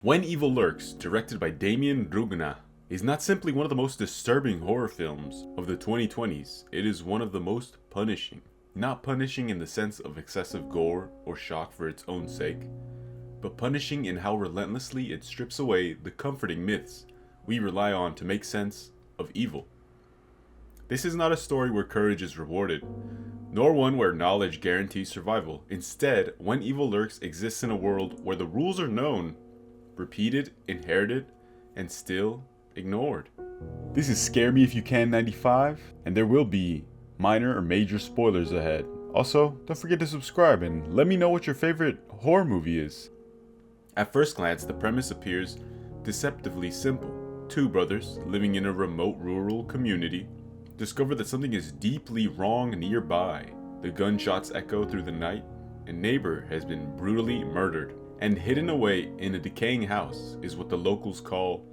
When Evil Lurks, directed by Damien Drugna, is not simply one of the most disturbing horror films of the 2020s, it is one of the most punishing. Not punishing in the sense of excessive gore or shock for its own sake, but punishing in how relentlessly it strips away the comforting myths we rely on to make sense of evil. This is not a story where courage is rewarded, nor one where knowledge guarantees survival. Instead, When Evil Lurks exists in a world where the rules are known, repeated, inherited, and still ignored. This is Scare Me If You Can 95, and there will be minor or major spoilers ahead. Also, don't forget to subscribe and let me know what your favorite horror movie is. At first glance, the premise appears deceptively simple. Two brothers, living in a remote rural community, discover that something is deeply wrong nearby. The gunshots echo through the night. A neighbor has been brutally murdered, and hidden away in a decaying house is what the locals call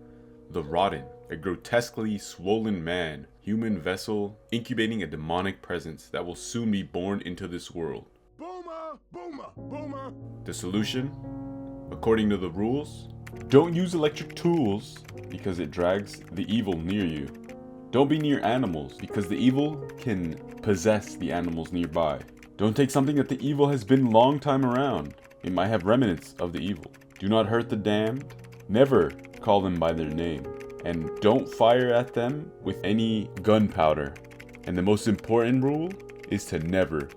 the Rotten, a grotesquely swollen man, human vessel incubating a demonic presence that will soon be born into this world. Boomer! Boomer! Boomer! The solution? According to the rules, Don't use electric tools because it drags the evil near you. Don't be near animals because the evil can possess the animals nearby. Don't take something that the evil has been long time around. It might have remnants of the evil. Do not hurt the damned. Never call them by their name. And don't fire at them with any gunpowder. And the most important rule is to never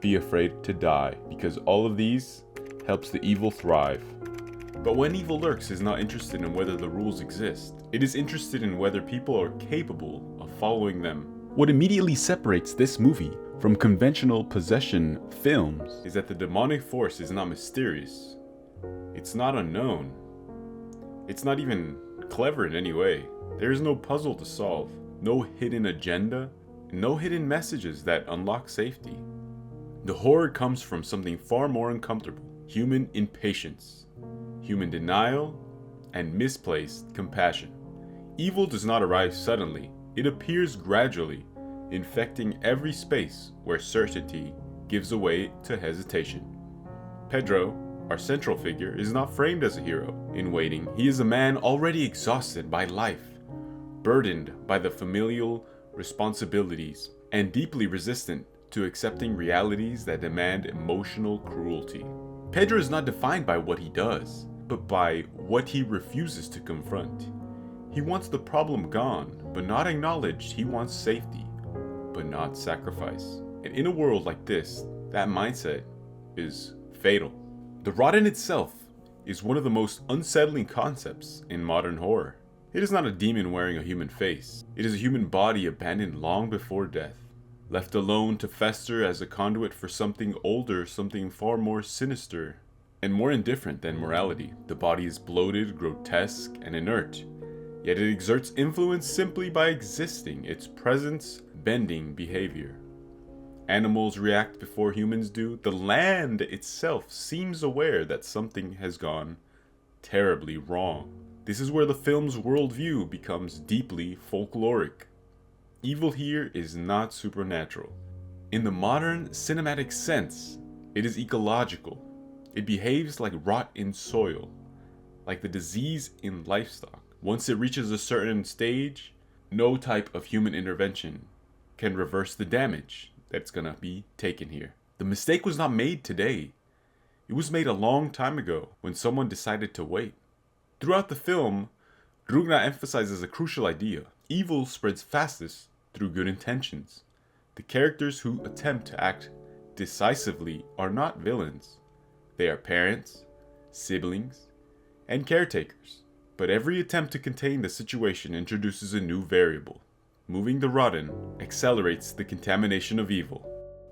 be afraid to die, because all of these helps the evil thrive. but When Evil Lurks is not interested in whether the rules exist. It is interested in whether people are capable of following them. What immediately separates this movie from conventional possession films Is that the demonic force is not mysterious. It's not unknown. It's not even clever in any way. There is no puzzle to solve, no hidden agenda, no hidden messages that unlock safety. The horror comes from something far more uncomfortable: human impatience, human denial, and misplaced compassion. Evil does not arrive suddenly, it appears gradually, infecting every space where certainty gives way to hesitation. Pedro, our central figure, is not framed as a hero in waiting. He is a man already exhausted by life, burdened by the familial responsibilities, and deeply resistant to accepting realities that demand emotional cruelty. Pedro is not defined by what he does, but by what he refuses to confront. He wants the problem gone, but not acknowledged. He wants safety, but not sacrifice. And in a world like this, that mindset is fatal. The Rotten itself is one of the most unsettling concepts in modern horror. It is not a demon wearing a human face. It is a human body abandoned long before death, left alone to fester as a conduit for something older, something far more sinister and more indifferent than morality. The body is bloated, grotesque, and inert, yet it exerts influence simply by existing, its presence bending behavior. Animals react before humans do. The land itself seems aware that something has gone terribly wrong. This is where the film's worldview becomes deeply folkloric. Evil here is not supernatural. In the modern cinematic sense, it is ecological. It behaves like rot in soil, like the disease in livestock. Once it reaches a certain stage, no type of human intervention can reverse the damage that's gonna be taken here. The mistake was not made today. It was made a long time ago when someone decided to wait. Throughout the film, Drugna emphasizes a crucial idea. Evil spreads fastest through good intentions. The characters who attempt to act decisively are not villains. They are parents, siblings, and caretakers. But every attempt to contain the situation introduces a new variable. Moving the Rotten accelerates the contamination of evil.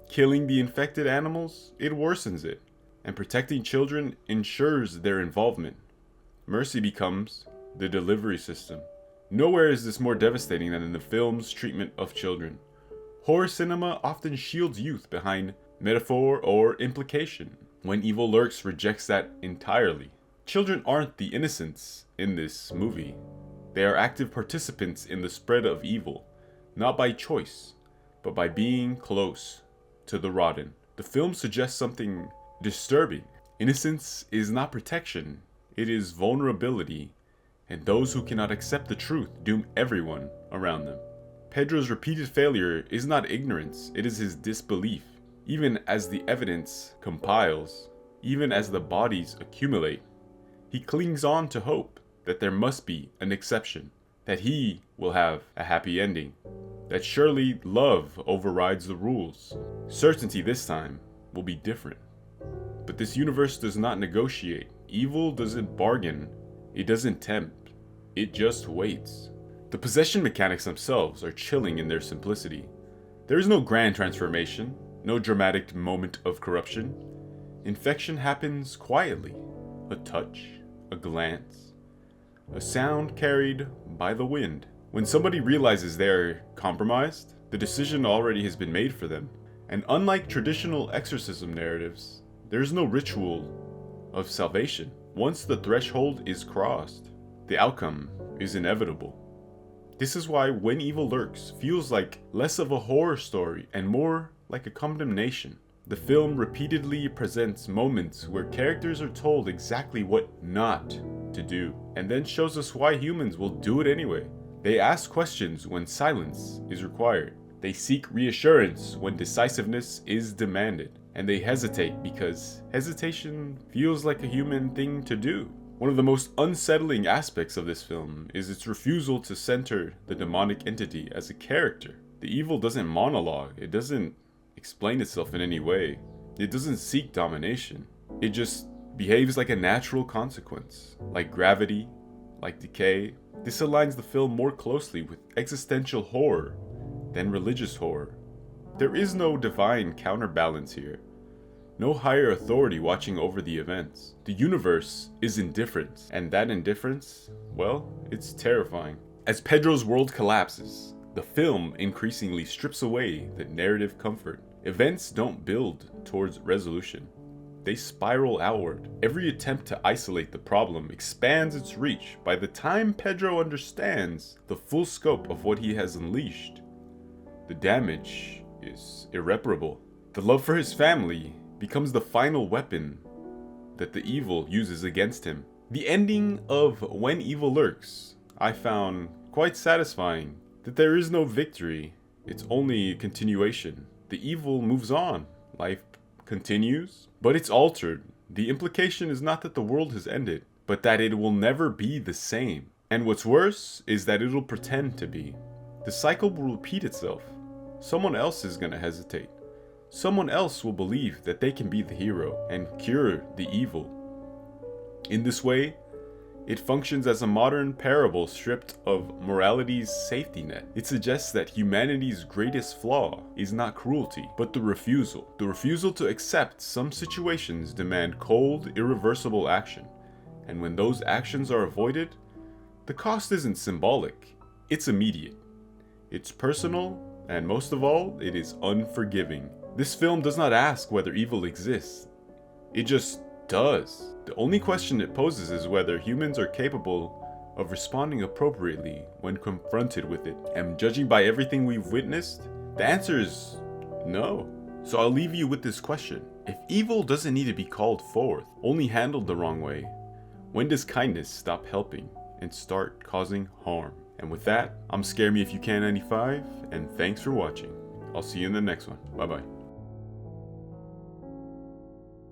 Killing the infected animals, it worsens it. And protecting children ensures their involvement. Mercy becomes the delivery system. Nowhere is this more devastating than in the film's treatment of children. Horror cinema often shields youth behind metaphor or implication. When Evil Lurks rejects that entirely. Children aren't the innocents in this movie. They are active participants in the spread of evil, not by choice, but by being close to the Rotten. The film suggests something disturbing. Innocence is not protection, It is vulnerability, and those who cannot accept the truth doom everyone around them. Pedro's repeated failure is not ignorance, it is his disbelief. Even as the evidence compiles, even as the bodies accumulate, he clings on to hope that there must be an exception, that he will have a happy ending, that surely love overrides the rules. Certainty this time will be different. But this universe does not negotiate. Evil doesn't bargain. It doesn't tempt. It just waits. The possession mechanics themselves are chilling in their simplicity. There is no grand transformation, no dramatic moment of corruption. Infection happens quietly. A touch, a glance, a sound carried by the wind. When somebody realizes they are compromised, the decision already has been made for them. And unlike traditional exorcism narratives, there is no ritual of salvation. Once the threshold is crossed, the outcome is inevitable. This is why When Evil Lurks feels like less of a horror story and more like a condemnation. The film repeatedly presents moments where characters are told exactly what not to do, and then shows us why humans will do it anyway. They ask questions when silence is required. They seek reassurance when decisiveness is demanded. And they hesitate because hesitation feels like a human thing to do. One of the most unsettling aspects of this film is its refusal to center the demonic entity as a character. The evil doesn't monologue, it doesn't explain itself in any way. It doesn't seek domination. It just behaves like a natural consequence, like gravity, like decay. This aligns the film more closely with existential horror than religious horror. There is no divine counterbalance here. No higher authority watching over the events. The universe is indifference, and that indifference, well, it's terrifying. As Pedro's world collapses, the film increasingly strips away the narrative comfort. Events don't build towards resolution. They spiral outward. Every attempt to isolate the problem expands its reach. By the time Pedro understands the full scope of what he has unleashed, the damage is irreparable. The love for his family becomes the final weapon that the evil uses against him. The ending of When Evil Lurks I found quite satisfying. That there is no victory, it's only continuation. The evil moves on, life continues, but it's altered. The implication is not that the world has ended, but that it will never be the same. And what's worse is that it'll pretend to be. The cycle will repeat itself. Someone else is gonna hesitate. Someone else will believe that they can be the hero and cure the evil. In this way, it functions as a modern parable stripped of morality's safety net. It suggests that humanity's greatest flaw is not cruelty, but the refusal. The refusal to accept some situations demand cold, irreversible action. And when those actions are avoided, the cost isn't symbolic, it's immediate. It's personal, and most of all, it is unforgiving. This film does not ask whether evil exists. It just does. The only question it poses is whether humans are capable of responding appropriately when confronted with it. And judging by everything we've witnessed, the answer is no. So I'll leave you with this question. If evil doesn't need to be called forth, only handled the wrong way, when does kindness stop helping and start causing harm? And with that, I'm Scare Me If You Can 95, and thanks for watching. I'll see you in the next one. Bye bye.